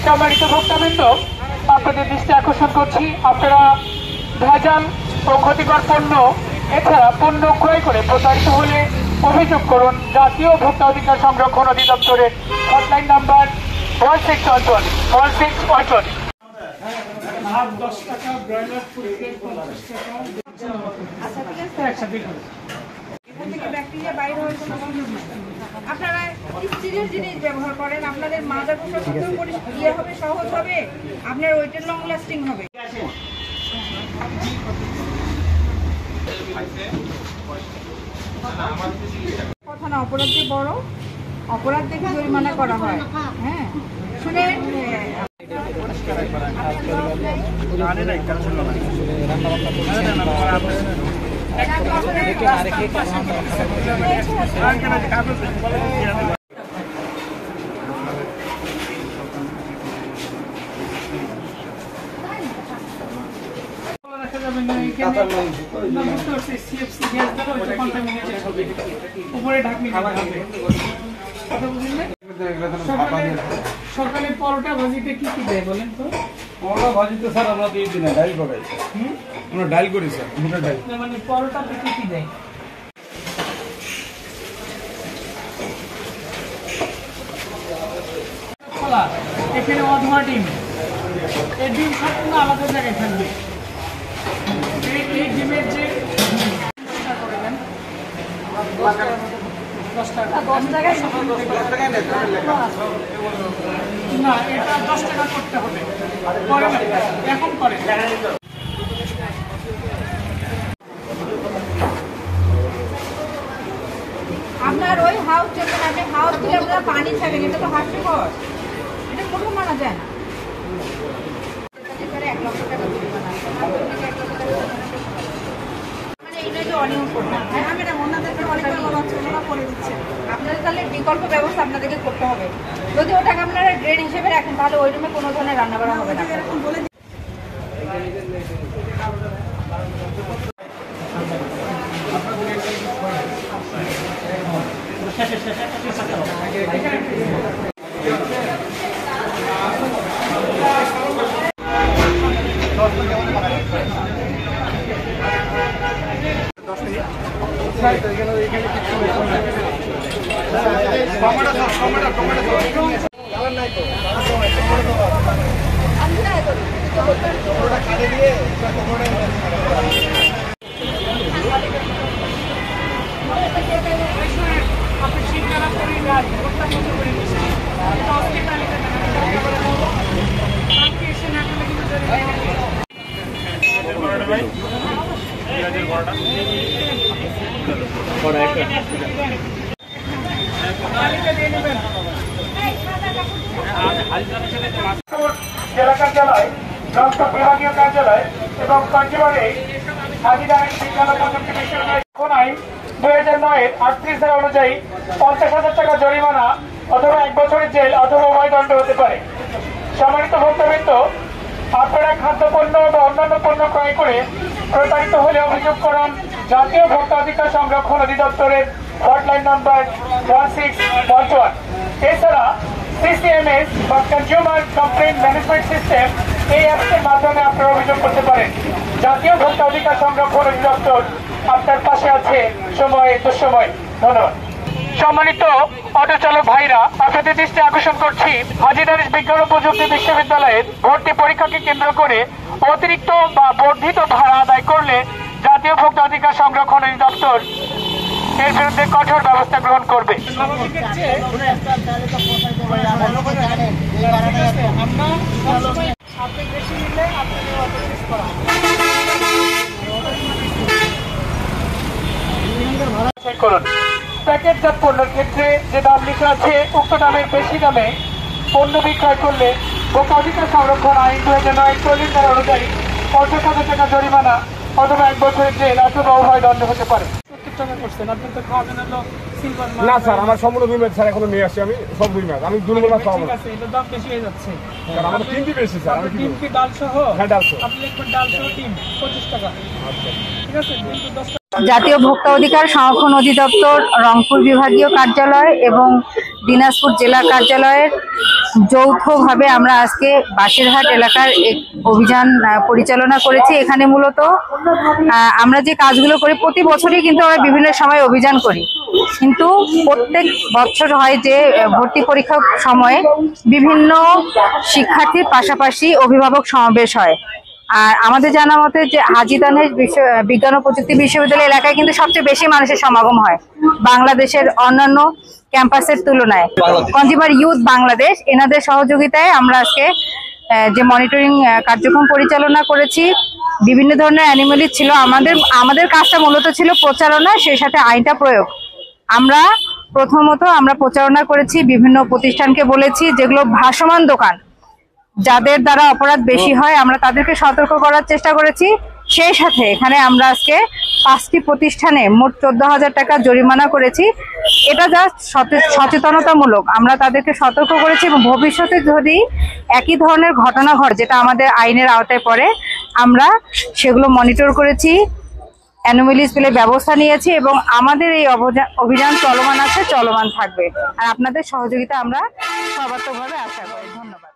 সম্মানিত ভোক্তাবৃন্দ, আপনাদের দৃষ্টি আকর্ষণ করছি, আপনারা ভেজাল ও ক্ষতিকর পণ্য এছাড়া পণ্য ক্রয় করে প্রতারিত হলে অভিযোগ করুন জাতীয় ভোক্তা অধিকার সংরক্ষণ অধিদপ্তরের হটলাইন নাম্বার 1611। আপনারা স্টিলের জিনিস ব্যবহার করেন, আপনাদের মাজা ঘষা ইয়ে হবে, সহজ হবে, আপনার ওইটা লং লাস্টিং হবে। কথা না, অপরাধ যে বড়, অপরাধ দেখে জরিমানা করা হয়। হ্যাঁ, শুনে সকালে পরোটা ভাজিতে কি কি দেয় বলেন তো? পরোটা ভাজিতে স্যার আমরা দিয়ে দিই না, ডাল করাই স্যার। আমরা ডাল করি স্যার, বুটের ডাল। মানে পরোটাতে কি কি দেয়? খোলা, এখানে অধোয়া ডিম, এই ডিম সম্পূর্ণ আলাদা জায়গায় থাকবে। এই ডিমের যে না, এটা 10 টাকা করতে হবে, এখন করে। আপনার ওই হাউস চলবে না, আপনি হাউস দিলে আপনারা পানি খাবেন, এটা তো হাস্যকর, এটা মোটেও মানা যায় না। 1 লক্ষ টাকা জরিমানা, মানে এটা যে অনিয়ম করবেন, আপনাদের তাহলে বিকল্প ব্যবস্থা আপনাদেরকে করতে হবে। যদি ওটাকে আপনারা ড্রেন হিসেবে রাখেন তাহলে ওই রুমে কোনো ধরনের রান্না বান্না হবে না। জেলা কার্যালয়, রংপুর বিভাগীয় কার্যালয় এবং কার্যবারে হাজিদারের বিজ্ঞান ও প্রযুক্তি বিশ্ববিদ্যালয় আইন 2009-এর 38 ধারা অনুযায়ী 50,000 টাকা জরিমানা অথবা 1 বছরের জেল অথবা উভয় দণ্ড হতে পারে। সম্মানিত ভোক্তাবৃন্দ, আপনারা খাদ্যপণ্য বা অন্যান্য পণ্য ক্রয় করে প্রতারিত হলে অভিযোগ করুন জাতীয় ভোক্তা অধিকার সংরক্ষণ অধিদপ্তরের হটলাইন নাম্বার 1611। এছাড়া সিসিএমএস বা কনজিউমার কমপ্লেইন ম্যানেজমেন্ট সিস্টেম, এই অ্যাপসের মাধ্যমে আপনারা অভিযোগ করতে পারেন। জাতীয় ভোক্তা অধিকার সংরক্ষণ অধিদপ্তর আপনার পাশে আছে সময়ে দুঃসময়। ধন্যবাদ। সম্মানিত অটো চালক ভাইরা, আপনাদের দৃষ্টি আকর্ষণ করছি, হাজিদারিস বিজ্ঞান ও প্রযুক্তি বিশ্ববিদ্যালয়ের ভর্তি পরীক্ষাকে কেন্দ্র করে অতিরিক্ত বা বর্ধিত ভাড়া আদায় করলে জাতীয় ভোক্তা অধিকার সংরক্ষণ অধিদপ্তর এর বিরুদ্ধে কঠোর ব্যবস্থা গ্রহণ করবে। প্যাকেটজাত পণ্যের ক্ষেত্রে যে দাম লেখা আছে, উক্ত দামের বেশি দামে পণ্য বিক্রয় করলে ভোক্তা অধিকার সংরক্ষণ আইন 2009 ধারা অনুযায়ী 50,000 টাকা জরিমানা অথবা 1 বছরের জেল অথবা উভয় দণ্ড হতে পারে। না স্যার, আমার সম্পূর্ণ 2 মাস স্যার, এখনো নিয়ে আসছি আমি সব 2 মাস। আমি 2 মাস খাওয়াবো। ঠিক আছে, এটা দাম বেশি হয়ে যাচ্ছে। আমার কিনতে বেশি স্যার। আমি ডিম কি ডাল সহ? হ্যাঁ, ডাল সহ। আপনি লিখবেন ডাল সহ ডিম 25 টাকা। আচ্ছা, ঠিক আছে। ডিম 10 টাকা। জাতীয় ভোক্তা অধিকার সংরক্ষণ অধিদপ্তর রংপুর বিভাগীয় কার্যালয় এবং দিনাজপুর জেলা কার্যালয়ের যৌথভাবে আমরা আজকে বাসেরহাট এলাকার এক অভিযান পরিচালনা করেছি। এখানে মূলত আমরা যে কাজগুলো করি প্রতি বছরই কিন্তু আমরা বিভিন্ন সময় অভিযান করি, কিন্তু প্রত্যেক বছর হয় যে ভর্তি পরীক্ষার সময়ে বিভিন্ন শিক্ষার্থীর পাশাপাশি অভিভাবক সমাবেশ হয়। আর আমাদের জানা মতে যে হাজী দানেশ বিজ্ঞান ও প্রযুক্তি বিশ্ববিদ্যালয় এলাকায় কিন্তু সবচেয়ে বেশি মানুষের সমাগম হয় বাংলাদেশের অন্যান্য ক্যাম্পাসের তুলনায়। কনজিউমার ইউথ বাংলাদেশ এনাদের সহযোগিতায় আমরা আজকে যে মনিটরিং কার্যক্রম পরিচালনা করেছি, বিভিন্ন ধরনের অ্যানিমেলি ছিল। আমাদের কাজটা মূলত ছিল প্রচারণা, সেই সাথে আইনটা প্রয়োগ। আমরা প্রথমত প্রচারণা করেছি, বিভিন্ন প্রতিষ্ঠানকে বলেছি যেগুলো ভাসমান দোকান, যাদের দ্বারা অপরাধ বেশি হয় আমরা তাদেরকে সতর্ক করার চেষ্টা করেছি। সেই সাথে এখানে আমরা আজকে 5টি প্রতিষ্ঠানে মোট 14,000 টাকা জরিমানা করেছি। এটা জাস্ট সচেতনতামূলক, আমরা তাদেরকে সতর্ক করেছি এবং ভবিষ্যতে যদি একই ধরনের ঘটনা ঘটে যেটা আমাদের আইনের আওতায় পড়ে আমরা সেগুলো মনিটর করেছি, অ্যানোমেলিস পেলে ব্যবস্থা নিয়েছি এবং আমাদের এই অভিযান চলমান আছে, চলমান থাকবে। আর আপনাদের সহযোগিতা আমরা সর্বাত্মকভাবে আশা করি। ধন্যবাদ।